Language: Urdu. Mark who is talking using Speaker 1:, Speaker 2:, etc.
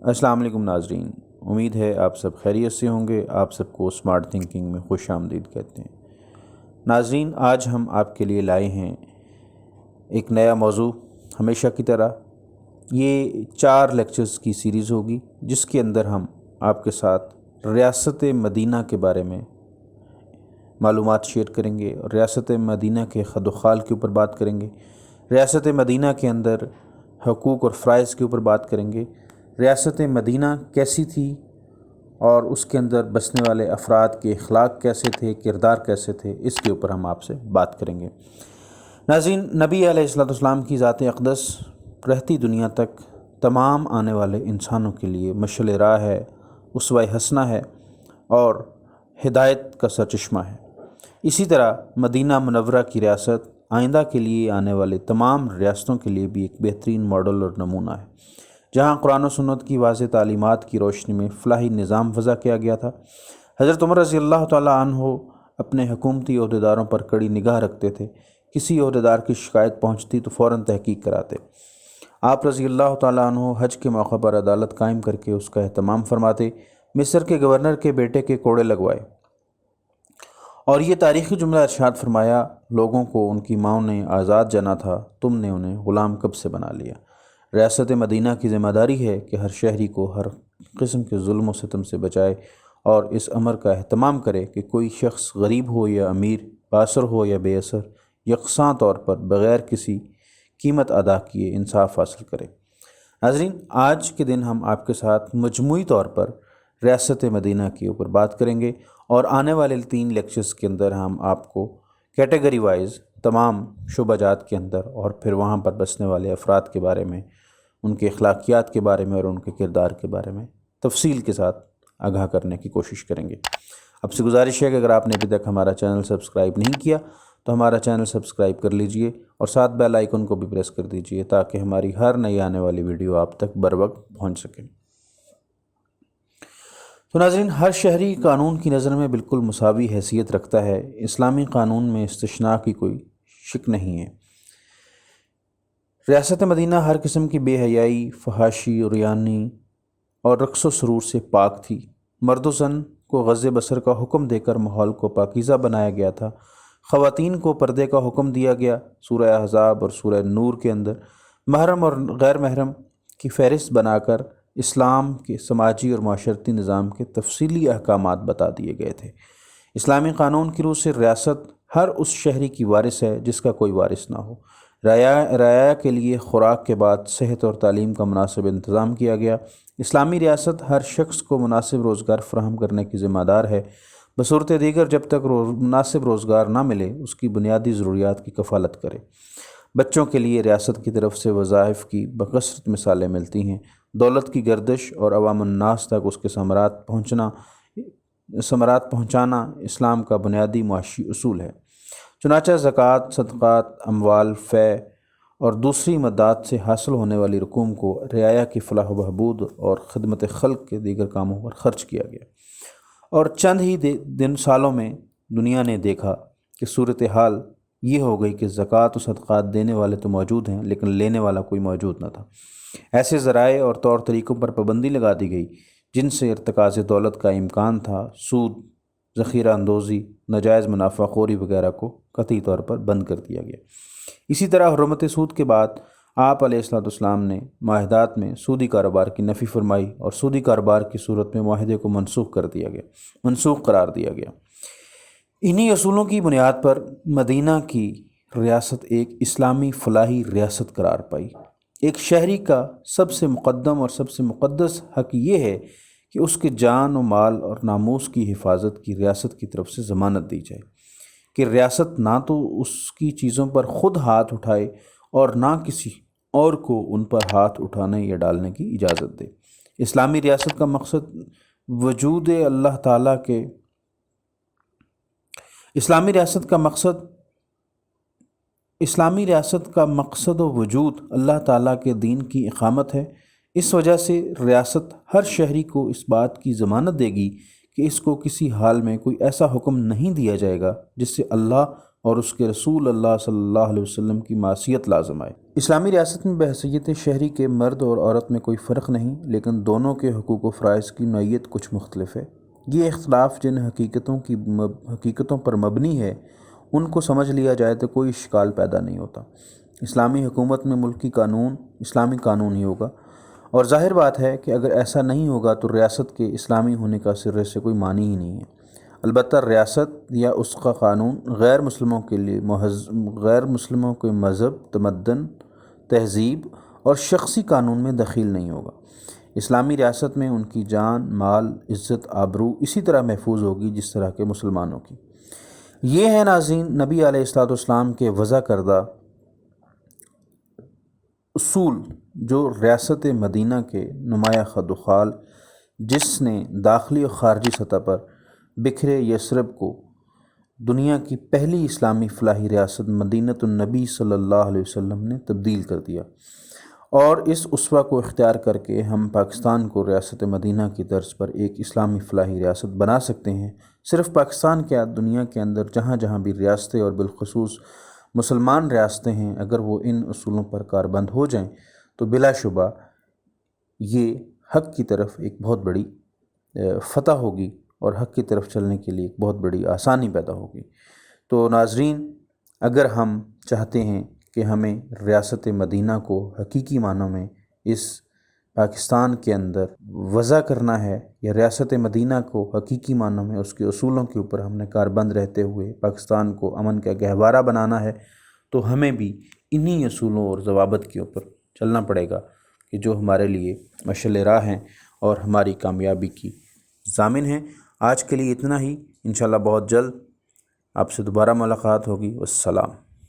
Speaker 1: السلام علیکم ناظرین، امید ہے آپ سب خیریت سے ہوں گے۔ آپ سب کو اسمارٹ تھنکنگ میں خوش آمدید کہتے ہیں۔ ناظرین، آج ہم آپ کے لیے لائے ہیں ایک نیا موضوع۔ ہمیشہ کی طرح یہ 4 لیکچرز کی سیریز ہوگی، جس کے اندر ہم آپ کے ساتھ ریاست مدینہ کے بارے میں معلومات شیئر کریں گے اور ریاست مدینہ کے خد و خال کے اوپر بات کریں گے۔ ریاست مدینہ کے اندر حقوق اور فرائض کے اوپر بات کریں گے۔ ریاست مدینہ کیسی تھی اور اس کے اندر بسنے والے افراد کے اخلاق کیسے تھے، کردار کیسے تھے، اس کے اوپر ہم آپ سے بات کریں گے۔ ناظرین، نبی علیہ السلام کی ذات اقدس رہتی دنیا تک تمام آنے والے انسانوں کے لیے مشعل راہ ہے، اسوہ حسنہ ہے اور ہدایت کا سرچشمہ ہے۔ اسی طرح مدینہ منورہ کی ریاست آئندہ کے لیے آنے والے تمام ریاستوں کے لیے بھی ایک بہترین ماڈل اور نمونہ ہے، جہاں قرآن و سنت کی واضح تعلیمات کی روشنی میں فلاحی نظام وضع کیا گیا تھا۔ حضرت عمر رضی اللہ تعالیٰ عنہ اپنے حکومتی عہدیداروں پر کڑی نگاہ رکھتے تھے۔ کسی عہدیدار کی شکایت پہنچتی تو فوراً تحقیق کراتے۔ آپ رضی اللہ تعالیٰ عنہ حج کے موقع پر عدالت قائم کر کے اس کا اہتمام فرماتے، مصر کے گورنر کے بیٹے کے کوڑے لگوائے اور یہ تاریخی جملہ ارشاد فرمایا، لوگوں کو ان کی ماؤں نے آزاد جانا تھا، تم نے انہیں غلام کب سے بنا لیا۔ ریاست مدینہ کی ذمہ داری ہے کہ ہر شہری کو ہر قسم کے ظلم و ستم سے بچائے اور اس امر کا اہتمام کرے کہ کوئی شخص غریب ہو یا امیر، بااثر ہو یا بے اثر، یکساں طور پر بغیر کسی قیمت ادا کیے انصاف حاصل کرے۔ ناظرین، آج کے دن ہم آپ کے ساتھ مجموعی طور پر ریاست مدینہ کے اوپر بات کریں گے اور آنے والے 3 لیکچرز کے اندر ہم آپ کو کیٹیگری وائز تمام شعبہ جات کے اندر اور پھر وہاں پر بسنے والے افراد کے بارے میں، ان کے اخلاقیات کے بارے میں اور ان کے کردار کے بارے میں تفصیل کے ساتھ آگاہ کرنے کی کوشش کریں گے۔ اب سے گزارش ہے کہ اگر آپ نے ابھی تک ہمارا چینل سبسکرائب نہیں کیا تو ہمارا چینل سبسکرائب کر لیجئے اور ساتھ بیل آئیکن کو بھی پریس کر دیجئے تاکہ ہماری ہر نئی آنے والی ویڈیو آپ تک بر وقت پہنچ سکے۔ تو ناظرین، ہر شہری قانون کی نظر میں بالکل مساوی حیثیت رکھتا ہے۔ اسلامی قانون میں استثناء کی کوئی شک نہیں ہے۔ ریاست مدینہ ہر قسم کی بے حیائی، فحاشی، عریانی اور رقص و سرور سے پاک تھی۔ مرد و زن کو غض بصر کا حکم دے کر ماحول کو پاکیزہ بنایا گیا تھا۔ خواتین کو پردے کا حکم دیا گیا۔ سورہ احزاب اور سورہ نور کے اندر محرم اور غیر محرم کی فہرست بنا کر اسلام کے سماجی اور معاشرتی نظام کے تفصیلی احکامات بتا دیے گئے تھے۔ اسلامی قانون کی روح سے ریاست ہر اس شہری کی وارث ہے جس کا کوئی وارث نہ ہو۔ رعایا کے لیے خوراک کے بعد صحت اور تعلیم کا مناسب انتظام کیا گیا۔ اسلامی ریاست ہر شخص کو مناسب روزگار فراہم کرنے کی ذمہ دار ہے۔ بصورت دیگر جب تک مناسب روزگار نہ ملے اس کی بنیادی ضروریات کی کفالت کرے۔ بچوں کے لیے ریاست کی طرف سے وظائف کی بکثرت مثالیں ملتی ہیں۔ دولت کی گردش اور عوام الناس تک اس کے ثمرات پہنچانا اسلام کا بنیادی معاشی اصول ہے۔ چنانچہ زکوٰۃ، صدقات، اموال، فے اور دوسری مدات سے حاصل ہونے والی رقوم کو رعایا کی فلاح و بہبود اور خدمت خلق کے دیگر کاموں پر خرچ کیا گیا، اور چند ہی سالوں میں دنیا نے دیکھا کہ صورتحال یہ ہو گئی کہ زکوٰۃ و صدقات دینے والے تو موجود ہیں لیکن لینے والا کوئی موجود نہ تھا۔ ایسے ذرائع اور طور طریقوں پر پابندی لگا دی گئی جن سے ارتکاز دولت کا امکان تھا۔ سود، ذخیرہ اندوزی، ناجائز منافع خوری وغیرہ کو قطعی طور پر بند کر دیا گیا۔ اسی طرح حرمت سود کے بعد آپ علیہ السلام نے معاہدات میں سودی کاروبار کی نفی فرمائی اور سودی کاروبار کی صورت میں معاہدے کو منسوخ قرار دیا گیا۔ انہی اصولوں کی بنیاد پر مدینہ کی ریاست ایک اسلامی فلاحی ریاست قرار پائی۔ ایک شہری کا سب سے مقدم اور سب سے مقدس حق یہ ہے کہ اس کے جان و مال اور ناموس کی حفاظت کی ریاست کی طرف سے ضمانت دی جائے، کہ ریاست نہ تو اس کی چیزوں پر خود ہاتھ اٹھائے اور نہ کسی اور کو ان پر ہاتھ اٹھانے یا ڈالنے کی اجازت دے۔ اسلامی ریاست کا مقصد وجود اللہ تعالیٰ کے اسلامی ریاست کا مقصد و وجود اللہ تعالیٰ کے دین کی اقامت ہے۔ اس وجہ سے ریاست ہر شہری کو اس بات کی ضمانت دے گی کہ اس کو کسی حال میں کوئی ایسا حکم نہیں دیا جائے گا جس سے اللہ اور اس کے رسول اللہ صلی اللہ علیہ وسلم کی معصیت لازم آئے۔ اسلامی ریاست میں بحیثیت شہری کے مرد اور عورت میں کوئی فرق نہیں، لیکن دونوں کے حقوق و فرائض کی نوعیت کچھ مختلف ہے۔ یہ اختلاف جن حقیقتوں پر مبنی ہے ان کو سمجھ لیا جائے تو کوئی اشکال پیدا نہیں ہوتا۔ اسلامی حکومت میں ملکی قانون اسلامی قانون ہی ہوگا، اور ظاہر بات ہے کہ اگر ایسا نہیں ہوگا تو ریاست کے اسلامی ہونے کا سرے سے کوئی معنی ہی نہیں ہے۔ البتہ ریاست یا اس کا قانون غیر مسلموں کے مذہب، تمدن، تہذیب اور شخصی قانون میں دخیل نہیں ہوگا۔ اسلامی ریاست میں ان کی جان، مال، عزت، آبرو اسی طرح محفوظ ہوگی جس طرح کے مسلمانوں کی۔ یہ ہے ناظرین نبی علیہ السلام کے وضع کردہ اصول، جو ریاست مدینہ کے نمایاں خد و خال، جس نے داخلی اور خارجی سطح پر بکھرے یثرب کو دنیا کی پہلی اسلامی فلاحی ریاست مدینۃ النبی صلی اللہ علیہ وسلم نے تبدیل کر دیا، اور اس اسوہ کو اختیار کر کے ہم پاکستان کو ریاست مدینہ کی طرز پر ایک اسلامی فلاحی ریاست بنا سکتے ہیں۔ صرف پاکستان کیا، دنیا کے اندر جہاں جہاں بھی ریاستیں اور بالخصوص مسلمان ریاستیں ہیں، اگر وہ ان اصولوں پر کاربند ہو جائیں تو بلا شبہ یہ حق کی طرف ایک بہت بڑی فتح ہوگی، اور حق کی طرف چلنے کے لیے ایک بہت بڑی آسانی پیدا ہوگی۔ تو ناظرین، اگر ہم چاہتے ہیں کہ ہمیں ریاست مدینہ کو حقیقی معنوں میں اس پاکستان کے اندر وضع کرنا ہے، یا ریاست مدینہ کو حقیقی معنوں میں اس کے اصولوں کے اوپر ہم نے کاربند رہتے ہوئے پاکستان کو امن کا گہوارہ بنانا ہے، تو ہمیں بھی انہی اصولوں اور ضوابط کے اوپر چلنا پڑے گا کہ جو ہمارے لیے مشعل راہ ہیں اور ہماری کامیابی کی ضامن ہیں۔ آج کے لیے اتنا ہی، انشاءاللہ بہت جلد آپ سے دوبارہ ملاقات ہوگی۔ والسلام۔